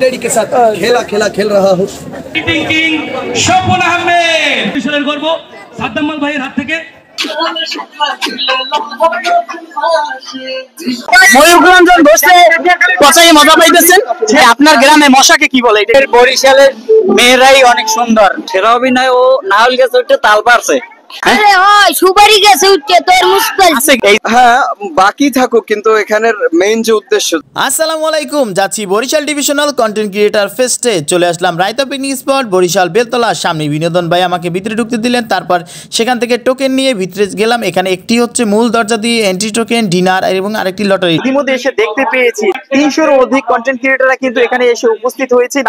Teddy के साथ खेला खेला खेल रहा हूँ। স্বপন আহমেদ বিশালের গর্ব সাদ্দামাল ভাইয়ের হাত থেকে ময়ূররঞ্জন বসে কথাই মজা পাইতেছেন যে আপনার গ্রামে মশাকে কি বলে? বরিশালের মেয়েরাই অনেক সুন্দর। সেরা অভিনয় ও নাহল গেছে উঠে তাল পারছে। আরে হয় সুপারি গেছে উঠে তোর মুশকিল আছে। হ্যাঁ বাকি থাকুক কিন্তু এখানের মেইন যে উদ্দেশ্য। আসসালামু আলাইকুম, যাচ্ছি বরিশাল ডিভিশনাল কন্টেন্ট ক্রিয়েটার ফেস্টে। চলে আসলাম রায়তা পিকনিক স্পট বরিশাল বেলতলার সামনে। বিনোদন ভাই আমাকে ভিতরে ঢুকতে দিলেন, তারপর সেখান থেকে টোকেন নিয়ে ভিতরে গেলাম। এখানে একটি হচ্ছে মূল দরজা দিয়ে এন্ট্রি টোকেন, ডিনার এবং আরেকটি লটারি। ইতিমধ্যে এসে দেখতে পেয়েছি 300-এরও অধিক কন্টেন্ট ক্রিয়েটাররা কিন্তু এখানে এসে উপস্থিত হয়েছে।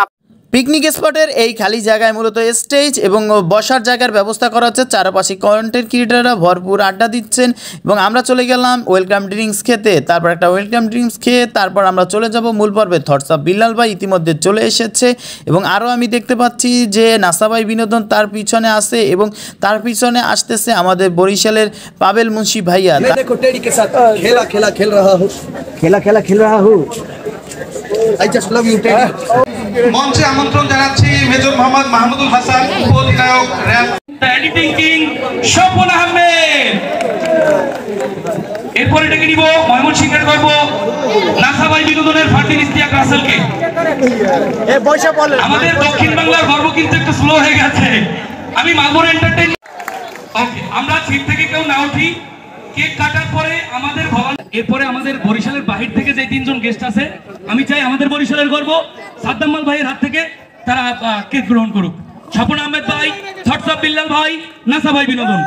পিকনিক স্পটের এই খালি জায়গায় মূলত স্টেজ এবং বসার জায়গার ব্যবস্থা করা হচ্ছে। চারপাশে কন্টেন্ট ক্রিয়েটাররা ভরপুর আড্ডা দিচ্ছেন এবং আমরা চলে গেলাম ওয়েলকাম ড্রিঙ্কস খেতে। তারপর একটা ওয়েলকাম ড্রিঙ্কস খেয়ে তারপর আমরা চলে যাব মূল পর্বে। থটস অফ বিল্লাল ভাই ইতিমধ্যে চলে এসেছে এবং আরও আমি দেখতে পাচ্ছি যে নাসাবাই বিনোদন তার পিছনে আসে এবং তার পিছনে আসতেছে আমাদের বরিশালের পাবেল মুন্সি ভাইয়া। देखो टेडी के साथ खेला खेला खेल रहा हूँ। खेला खेला खेल रहा हूँ। I just love you teddy. মঞ্চে আমন্ত্রণ জানাচ্ছি মেজর মোহাম্মদ মাহমুদুল হাসান, উপঅধিনায়ক RAB. Editing king Swapan Ahmed. এরপর এটাকে নিব ময়মনসিংহের গর্ব নাসাবাই বিনোদনের ফান্ডিং ইস্তিয়াক রাসেলকে। আমাদের দক্ষিণ বাংলার গর্ব কিন্তু একটু স্লো হয়ে গেছে। আমি মালবোর এন্টারটেইনমেন্ট। ওকে, আমরা সিট থেকে কেউ না উঠি। কেক কাটার পরে আমাদের ভবন, এরপরে আমাদের বরিশালের বাহির থেকে যে 3 জন গেস্ট আছে, আমি চাই আমাদের বরিশালের গর্ব সাদ্দামাল ভাইয়ের হাত থেকে তারা কেক গ্রহণ করুক। স্বপন আহমেদ ভাই, থটস অফ বিল্লাল ভাই, নাসা ভাই বিনোদন।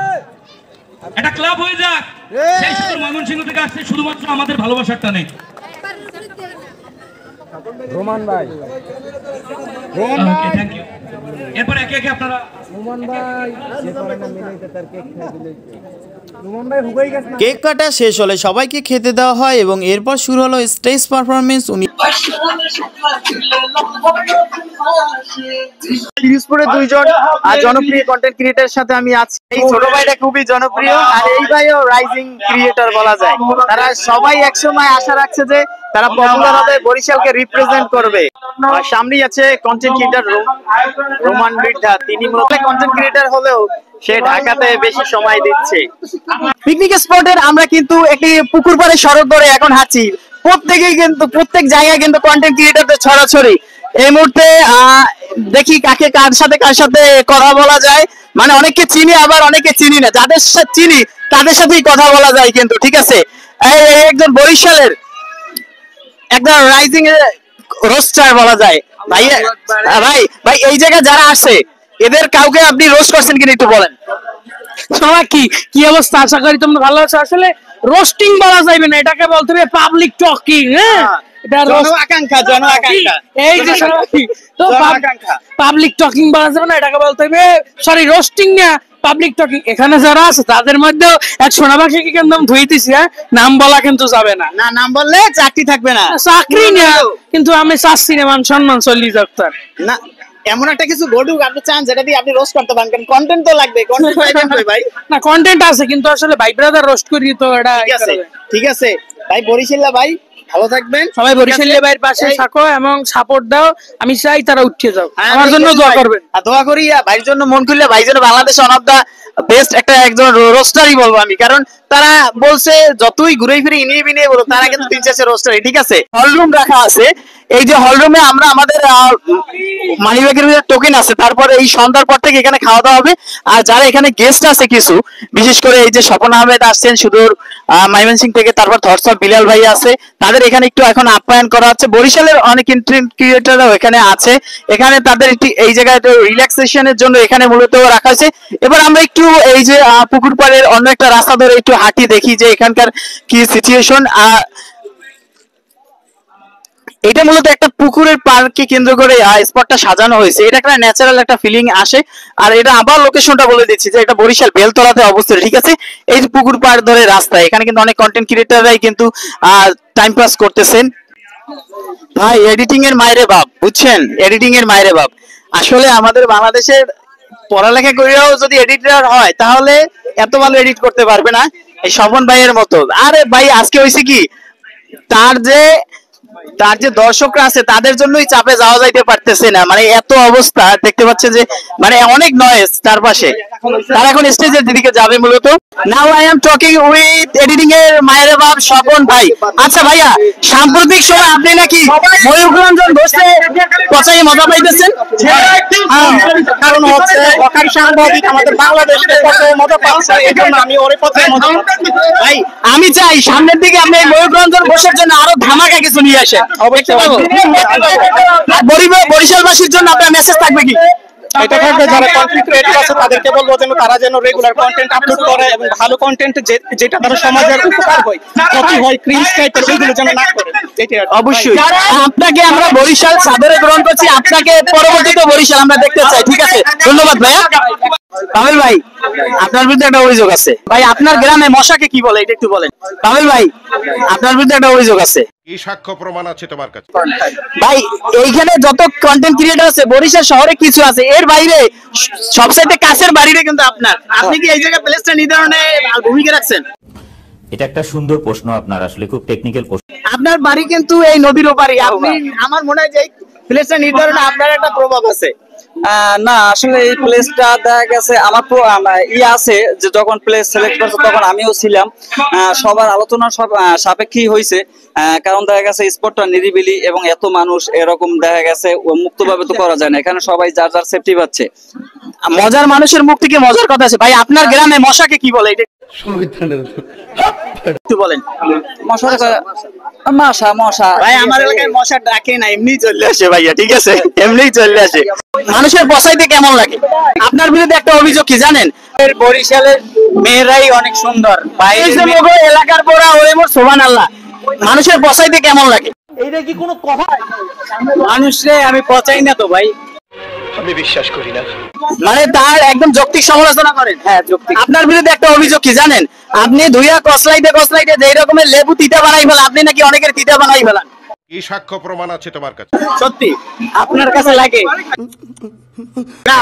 এটা ক্লাব হয়ে যাক। সেই সুন্দর ময়মনসিংহ থেকে আসছে শুধুমাত্র আমাদের ভালোবাসার টানে। रोमान भाई থ্যাংক ইউ। এরপর একে একে আপনারা रोमान भाई ये तो ना मिले तर केक खाई दिले। रोमान भाई हो गई गस ना। কেক কাটা শেষ হলে সবাইকে খেতে দেওয়া হয় এবং এরপর শুরু হলো স্টেজ পারফরমেন্স। পিরোজপুরের 2 জন জনপ্রিয় কন্টেন্ট ক্রিয়েটারের সাথে আমি আছি। এই ছোট ভাইটা খুবই জনপ্রিয় আর এই ভাইও রাইজিং ক্রিয়েটর বলা যায়। তারা সবাই একসময় আশা রাখছে যে তারা পপুলার হবে, বরিশালকে রিপ্রেজেন্ট করবে। আর সামনেই আছে কন্টেন্ট ক্রিয়েটর রোমান বৃদ্ধা। তিনি মূলত কন্টেন্ট ক্রিয়েটর হলেও সে ঢাকাতে বেশি সময় দিচ্ছে। পিকনিক স্পটের আমরা কিন্তু একটি পুকুর পাড়ে সড়ক ধরে এখন হাঁটছি। প্রত্যেক জায়গায় কিন্তু কন্টেন্ট ক্রিয়েটরদের ছড়াছড়ি। এই মুহূর্তে দেখি কার সাথে কথা বলা যায়। মানে অনেককে চিনি আবার অনেকে চিনি না। যাদের সাথে চিনি তাদের সাথেই কথা বলা যায় কিন্তু। ঠিক আছে, একজন বরিশালের একদম রাইজিং রোস্টার বলা যায়। ভাই ভাই এই জায়গায় যারা আসে এদের কাউকে আপনি রোস্ট করছেন কিনা একটু বলেন। শোনা কি অবস্থা? আশা করি তোমরা ভালো আছো। আসলে রোস্টিং বলা যাবে না, এটাকে বলতে হবে পাবলিক টকিং। হ্যাঁ, এটা জনআকাঙ্ক্ষা। এই যে তো পাবলিক টকিং বলা যাবে না, এটাকে বলতে হবে সরি রোস্টিং না, পাবলিক টকিং। এখানে যারা আছে তাদের মধ্যেও এক সোনাবাসীকে কিন্তু ধুইতেছি। হ্যাঁ, নাম বলা কিন্তু যাবে না। না, নাম বললে চাকরি থাকবে না। চাকরি না, কিন্তু আমি চাচ্ছি না মান সম্মান চল্লি যাত্রার না। এমন একটা কিছু ঘটুক আপনি চান যেটা দিয়ে আপনি রোস্ট করতে পারেন। কন্টেন্ট তো লাগবে। কন্টেন্ট পাইবেন ভাই। না, কন্টেন্ট আছে কিন্তু আসলে ভাই ব্রাদার রোস্ট করি তো এটা ঠিক আছে ভাই। বরিশাল ভাই ভালো থাকবেন। সবাই বরিশাল ভাইয়ের পাশে থাকো এবং সাপোর্ট দাও। আমি চাই তারা উঠে যাও। আমার জন্য দোয়া করবেন। আর দোয়া করি ভাইয়ের জন্য মন খুললে। ভাই যেন বাংলাদেশে অন অফ দা বেস্ট একজন রোস্টারই বলবো আমি। কারণ তারা বলছে যতই ঘুরে ফিরে ইনিয়ে বিনিয়ে বলো তারা কিন্তু 3-4 রোস্টারই। ঠিক আছে, হলরুম রাখা আছে। এই যে হলরুমে আমরা আমাদের মানিব্যাগের টোকেন আছে। তারপরে এই সন্ধ্যার পর থেকে এখানে খাওয়া দাওয়া হবে। আর যারা এখানে গেস্ট আছে কিছু, বিশেষ করে এই যে স্বপন আহমেদ আসছেন সুদূর ময়মনসিংহ থেকে, তারপর থটস অফ বিলাল ভাই আছে, তাদের এখানে একটু এখন আপ্যায়ন করা হচ্ছে। বরিশালের অনেক কন্টেন্ট ক্রিয়েটররাও এখানে আছে। এখানে তাদের একটি এই জায়গায় রিল্যাক্সেশনের জন্য এখানে মূলত রাখা হয়েছে। এবার আমরা একটু এই যে পুকুর পাড়ের অন্য একটা রাস্তা ধরে একটু হাঁটি, দেখি যে এখানকার কি সিচুয়েশন। এটা মূলত একটা পুকুরের পার্ককে কেন্দ্র করে স্পটটা সাজানো হয়েছে। এটা একটা ন্যাচারাল একটা ফিলিং আসে। আর এটা আবার লোকেশনটা বলে দিচ্ছি যে এটা বরিশাল বেলতলাতে অবস্থিত। ঠিক আছে, এই যে পুকুর পাড় ধরে রাস্তা, এখানে কিন্তু অনেক কন্টেন্ট ক্রিয়েটররাই কিন্তু টাইম পাস করতেছেন। ভাই এডিটিং এর মাইরে বাপ, বুঝছেন? এডিটিং এর মাইরে বাপ। আসলে আমাদের বাংলাদেশের পড়ালেখা করেও যদি এডিটর হয় তাহলে এত ভালো এডিট করতে পারবে না এই স্বপন ভাইয়ের মতো। আরে ভাই আজকে হয়েছে কি, তার যে তার যে দর্শকরা আছে তাদের জন্যই চাপে যাওয়া যাইতে পারতেছে না, মানে এত অবস্থা দেখতে পাচ্ছে যে মানে অনেক নয়েজ তার পাশে। তারা এখন স্টেজের দিকে যাবে মূলত। Now I am talking with editing এর মায়ের বাপ স্বপন ভাই। আচ্ছা ভাইয়া, সাম্প্রতিক সময় আপনি নাকি ময়ূররঞ্জন ঘোষে পচাই মজা পাইতেছেন? কারণ হচ্ছে ওখান সাংবাদিক আমাদের বাংলাদেশে পচাই মজা পাচ্ছে, এই জন্য আমি ওরে পচাই মজা। ভাই আমি চাই সামনের দিকে আপনি ময়ূররঞ্জন ঘোষের জন্য আরো ধামাকা কিছু নিয়ে আসেন। বরিশালবাসীর জন্য আপনার মেসেজ থাকবে কি? এটা থাকবে যারা কন্টেন্ট ক্রিয়েটর আছে তাদেরকে বলবো যেন তারা যেন রেগুলার কন্টেন্ট আপলোড করে এবং ভালো কন্টেন্ট যেটা তারা সমাজের উপকার হয়, ক্ষতি হয়, ক্রিঞ্জ টাইপের সেগুলো যেন না করে। অবশ্যই আপনাকে আমরা বরিশাল সাদরে গ্রহণ করছি, আপনাকে পরবর্তীতে বরিশাল আমরা দেখতে চাই। ঠিক আছে, ধন্যবাদ ভাইয়া। পাবেল ভাই, আপনার বিরুদ্ধে একটা অভিযোগ আছে ভাই। আপনার গ্রামে মশাকে কি বলে এটা একটু বলেন। পাবেল ভাই, আপনার বিরুদ্ধে একটা অভিযোগ আছে। কি সাক্ষ্য প্রমাণ আছে তোমার কাছে? ভাই এইখানে যত কন্টেন্ট ক্রিয়েটর আছে বরিশাল শহরে কিছু আছে, এর বাইরে সবচেয়ে কাছের বাড়িটা কিন্তু আপনার। আপনি কি এই জায়গায় প্লেসটা নির্ধারণে ভূমিকা রাখছেন? এটা একটা সুন্দর প্রশ্ন, আপনার আসলে খুব টেকনিক্যাল প্রশ্ন। আপনার বাড়ি কিন্তু এই নদীর ওপারে, আপনি আমার মনে হয় যে প্লেসটা নির্ধারণে আপনার একটা প্রভাব আছে। না আসলে এই প্লেসটা দেখা গেছে আমার আছে যে যখন প্লেস সিলেক্ট করছে তখন আমিও ছিলাম, সবার আলোচনা সব সাপেক্ষেই হয়েছে। কারণ দেখা গেছে স্পটটা নিরিবিলি এবং এত মানুষ এরকম দেখা গেছে মুক্তভাবে তো করা যায় না, এখানে সবাই যার যার সেফটি পাচ্ছে। মজার মানুষের মুখ থেকে মজার কথা আছে ভাই। আপনার গ্রামে মশাকে কি বলে এটা একটু বলেন। মশা মশা ভাই আমার এলাকায় মশা ডাকে না, এমনি চলে আসে ভাইয়া। ঠিক আছে, এমনি চলে আসে। মানুষের বসাইতে কেমন লাগে? আপনার বিরুদ্ধে একটা অভিযোগ কি জানেন? বরিশালের মেয়েরাই অনেক সুন্দর, এলাকার পড়া ওরে মোর সুবহানাল্লাহ। মানুষের বসাইতে কেমন লাগে? এইটা কি কোনো কথা? মানুষরে আমি পচাই না তো ভাই, আমি বিশ্বাস করি না। মানে তার একদম যৌক্তিক সমালোচনা করেন। হ্যাঁ যৌক্তিক। আপনার বিরুদ্ধে একটা অভিযোগ কি জানেন? আপনি ধুইয়া কসলাইতে যে রকমের লেবু তিতা বানাই ফেলান, আপনি নাকি অনেকের তিতা বানাই ফেলান। কি সাক্ষ্য প্রমাণ আছে তোমার কাছে? সত্যি আপনার কাছে লাগে না?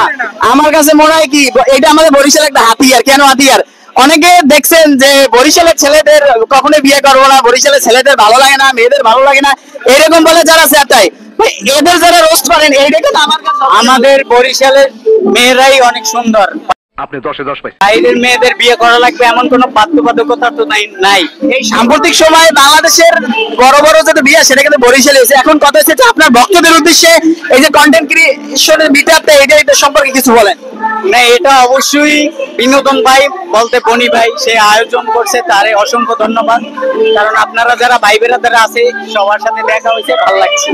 আমার কাছে মনে হয় কি এটা আমাদের বরিশাল একটা হাতিয়ার। কেন হাতিয়ার? অনেকে দেখছেন যে বরিশালের ছেলেদের কখনোই বিয়ে করবো না, বরিশালের ছেলেদের ভালো লাগে না, মেয়েদের ভালো লাগে না, এরকম বলে যারা চেতায়, এদের যারা রোস্ট করেন এইটাকে তো আমার কাছে। আমাদের বরিশালের মেয়েরাই অনেক সুন্দর, আপনি 10-এ 10 পাইছেন। বাইরের মেয়েদের বিয়ে করা লাগবে এমন কোনো বাধ্যবাধকতা তো নাই। এই সাম্প্রতিক সময়ে বাংলাদেশের বড় বড় যত বিয়ে সেটা কিন্তু বরিশালে হয়েছে। এখন কথা হচ্ছে আপনার ভক্তদের উদ্দেশ্যে এই যে কন্টেন্ট ক্রিয়েশনের বিটাতে এটা সম্পর্কে কিছু বলেন। না এটা অবশ্যই বিনোদন ভাই বলতে বনি ভাই সে আয়োজন করছে, তারে অসংখ্য ধন্যবাদ। কারণ আপনারা যারা ভাই বেরাদারা আছে সবার সাথে দেখা হয়েছে, ভালো লাগছে।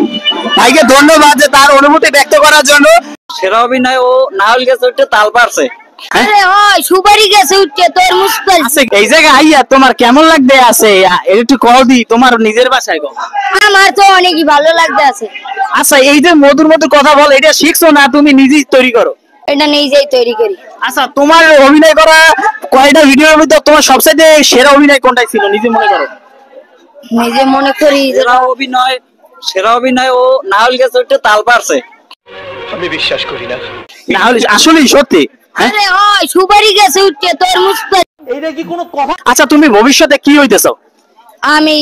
ভাইকে ধন্যবাদ যে তার অনুভূতি ব্যক্ত করার জন্য। সেরা অভিনয় ও নাহল গেছে উঠে তাল পারছে। আরে হয় সুপারি গেছে উঠছে তোর মুশকিল। এই জায়গায় আইয়া তোমার কেমন লাগতে আছে একটু কল দি, তোমার নিজের বাসায় গো। আমার তো অনেকই ভালো লাগতে আছে। আচ্ছা এই যে মধুর মধুর কথা বল, এটা শিখছো না তুমি নিজেই তৈরি করো? এটা নিজেই তৈরি করি। আচ্ছা তোমার অভিনয় করা কয়টা ভিডিওর মধ্যে তোমার সবচেয়ে সেরা অভিনয় কোনটাই ছিল নিজে মনে করো? নিজে মনে করি সেরা অভিনয় ও নাহল গেছে উঠে তাল পারছে। আমি বিশ্বাস করি না। নাহলে আসলেই সত্যি? আরে হয় সুপারি গেছে উঠছে তোর মুশকিল। এইটা কি কোনো কথা? আচ্ছা তুমি ভবিষ্যতে কি হইতে চাও? আমি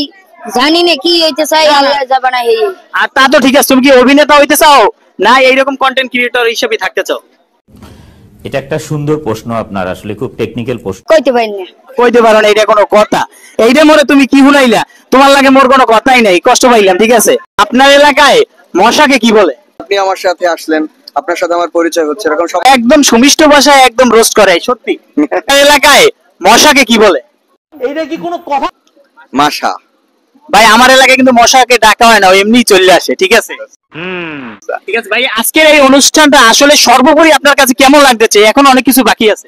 জানি না কি হইতে চাই, আল্লাহ জানে এই। আর তা তো ঠিক আছে, তুমি কি অভিনেতা হইতে চাও না এইরকম কন্টেন্ট ক্রিয়েটর হিসেবে থাকতে চাও? এটা একটা সুন্দর প্রশ্ন, আপনার আসলে খুব টেকনিক্যাল প্রশ্ন। কইতে পারি না। কইতে পারো না, এটা কোনো কথা? এইটা মনে তুমি কি হুনাইলা? তোমার লাগে মোর কোনো কথাই নাই, কষ্ট পাইলাম। ঠিক আছে, আপনার এলাকায় মশাকে কি বলে? আপনি আমার সাথে আসলেন, আপনার সাথে আমার পরিচয় হচ্ছে, এরকম সব একদম সুমিষ্ট ভাষায় একদম রোস্ট করে। সত্যি আপনার এলাকায় মশাকে কি বলে? এইটা কি কোনো কথা? মাশা। ভাই আমার এলাকায় কিন্তু মশাকে ডাকা হয় না, এমনি চলে আসে। ঠিক আছে ঠিক আছে ভাই, আজকের এই অনুষ্ঠানটা আসলে সর্বোপরি আপনার কাছে কেমন লাগতেছে? এখন অনেক কিছু বাকি আছে।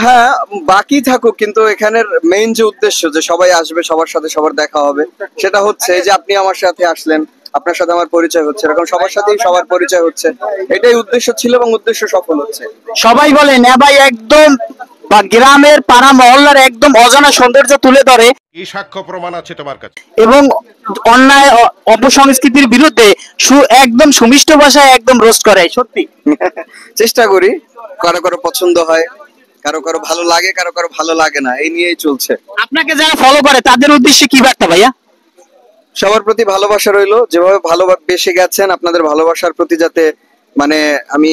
হ্যাঁ বাকি থাকুক, কিন্তু এখানের মেইন যে উদ্দেশ্য যে সবাই আসবে, সবার সাথে সবার দেখা হবে, সেটা হচ্ছে যে আপনি আমার সাথে আসলেন, আপনার সাথে আমার পরিচয় হচ্ছে, এরকম সবার সাথেই সবার পরিচয় হচ্ছে, এটাই উদ্দেশ্য ছিল এবং উদ্দেশ্য সফল হচ্ছে। সবাই বলে না ভাই একদম বা গ্রামের পাড়া মহল্লার একদম অজানা সৌন্দর্য তুলে ধরে কি সাক্ষ্য প্রমাণ আছে তোমার কাছে? এবং অন্যায় অপসংস্কৃতির বিরুদ্ধে একদম সুমিষ্ট ভাষায় একদম রোস্ট করে। সত্যি চেষ্টা করি, কারো কারো পছন্দ হয়, কারো কারো ভালো লাগে, কারো কারো ভালো লাগে না, এই নিয়েই চলছে। আপনাকে যারা ফলো করে তাদের উদ্দেশ্যে কি বার্তা ভাইয়া? সবার প্রতি ভালোবাসা রইলো, যেভাবে ভালোবেসে গেছেন আপনাদের ভালোবাসার প্রতি যাতে মানে আমি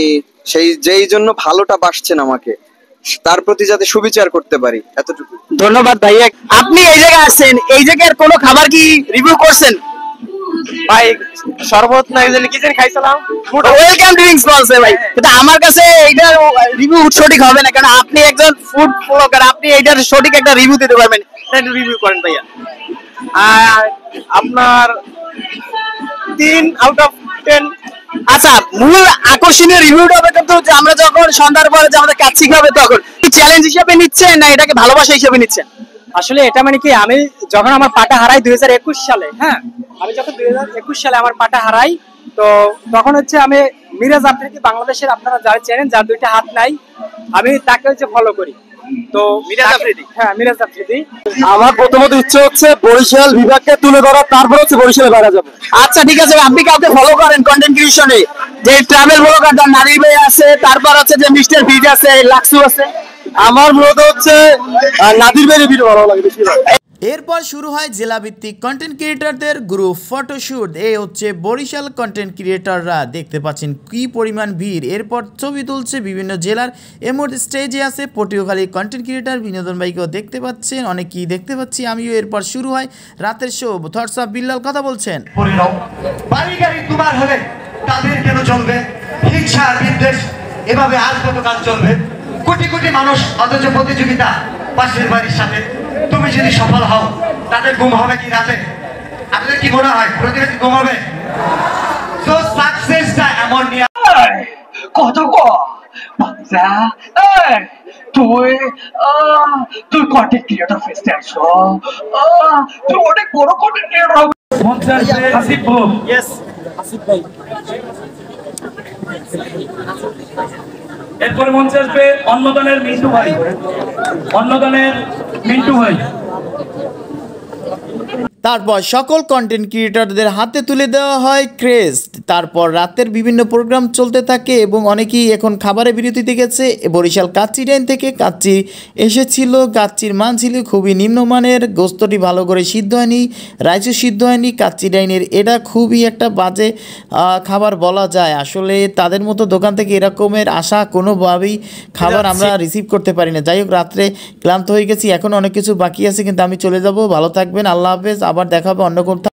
যেই জন্য ভালোটা বাসছেন আমাকে, তার প্রতি যাতে সুবিচার করতে পারি, এতটুকু। ধন্যবাদ ভাইয়া। আপনি এই জায়গায় আসছেন, এই জায়গার কোনো খাবার কি রিভিউ করছেন? ভাই শরবত না এই কি জানি খাইছিলাম, ওয়েলকাম ড্রিঙ্কস বলছে ভাই, কিন্তু আমার কাছে এইটার রিভিউ সঠিক হবে না, কারণ আপনি একজন ফুড ব্লগার, আপনি এইটার সঠিক একটা রিভিউ দিতে পারবেন। একটু রিভিউ করেন ভাইয়া। আর আপনার 3 আউট অফ 10। আচ্ছা, মূল আকর্ষণীয় রিভিউটা হবে কিন্তু যে আমরা যখন সন্ধ্যার পরে যে আমরা কাচ্চি খাবে তখন কি চ্যালেঞ্জ হিসেবে নিচ্ছেন না এটাকে ভালোবাসা হিসেবে নিচ্ছেন? আসলে এটা মানে কি, আমি যখন আমার পাটা হারাই 2021 সালে, হ্যাঁ আমি যখন 2021 সালে আমার পাটা হারাই, তো তখন হচ্ছে আমি মিরাজ আফ্রিদি, বাংলাদেশের আপনারা যারা চেনেন, যার 2টা হাত নাই, আমি তাকে হচ্ছে ফলো করি। তো মিরাজ আফ্রিদি, হ্যাঁ মিরাজ আফ্রিদি। আমার প্রথমত ইচ্ছে হচ্ছে বরিশাল বিভাগকে তুলে ধরা, তারপর হচ্ছে বরিশালে বাইরে যাবে। আচ্ছা ঠিক আছে, আপনি কাউকে ফলো করেন কন্টেন্ট ক্রিয়েশনে? যে ট্রাভেল ব্লগার নারী ভাই আছে, তারপর আছে যে মিস্টার ভিড আছে, লাক্সু আছে। আমার মূলত হচ্ছে নাদির ভাইয়ের ভিডিও ভালো লাগে বেশি। এরপর শুরু হয় জেলাভিত্তিক কন্টেন্ট ক্রিয়েটরদের গ্রুপ ফটোশুট। এই হচ্ছে বরিশাল কন্টেন্ট ক্রিয়েটররা, দেখতে পাচ্ছেন কি পরিমাণ ভিড়। এরপর ছবি তুলছে বিভিন্ন জেলার। এর মধ্যে স্টেজে আছে পটুয়াখালী কন্টেন্ট ক্রিয়েটর বিনোদন ভাইকেও দেখতে পাচ্ছেন, অনেকেই দেখতে পাচ্ছি আমিও। এরপর শুরু হয় রাতের শো। থটস অফ বিল্লাল কথা বলছেন। বাড়ি গাড়ি তোমার হলে তাদের কেন চলবে হিংসা বিদ্বেষ, এভাবে আজ কতকাল চলবে? কোটি কোটি মানুষ অথচ প্রতিযোগিতা পাশের বাড়ির সাথে। তুমি যদি সফল হও তাদের ঘুম হবে কি রাতে? আপনাদের কি মনে হয় প্রতিযোগী ঘুম হবে? তো সাকসেসটা এমন নিয়ে কত বাচ্চা তুই কন্টেন্ট ক্রিয়েটর ফেস্টে আসো, তুই অনেক বড় কন্টেন্ট ক্রিয়েটর হবে। হাসিব ব্রো, ইয়েস আসিফ ভাই। এরপরে মঞ্চে আসবে অন্নদানের মিন্টু ভাই। অন্নদানের মিন্টু ভাই। তারপর সকল কন্টেন্ট ক্রিয়েটরদের হাতে তুলে দেওয়া হয় ক্রেস্ট। তারপর রাতের বিভিন্ন প্রোগ্রাম চলতে থাকে এবং অনেকেই এখন খাবারের বিরতিতে গেছে। বরিশাল কাচ্চি ডাইন থেকে কাচ্চি এসেছিল, কাচ্চির মান ছিল খুবই নিম্নমানের, গোস্তটি ভালো করে সিদ্ধ হয়নি, রাইসও সিদ্ধ হয়নি। কাচ্চি ডাইনের এটা খুবই একটা বাজে খাবার বলা যায়। আসলে তাদের মতো দোকান থেকে এরকমের আশা কোনোভাবেই খাবার আমরা রিসিভ করতে পারি না। যাই হোক, রাত্রে ক্লান্ত হয়ে গেছি, এখন অনেক কিছু বাকি আছে, কিন্তু আমি চলে যাব। ভালো থাকবেন, আল্লাহ হাফেজ, আবার দেখা হবে অন্য কোথাও।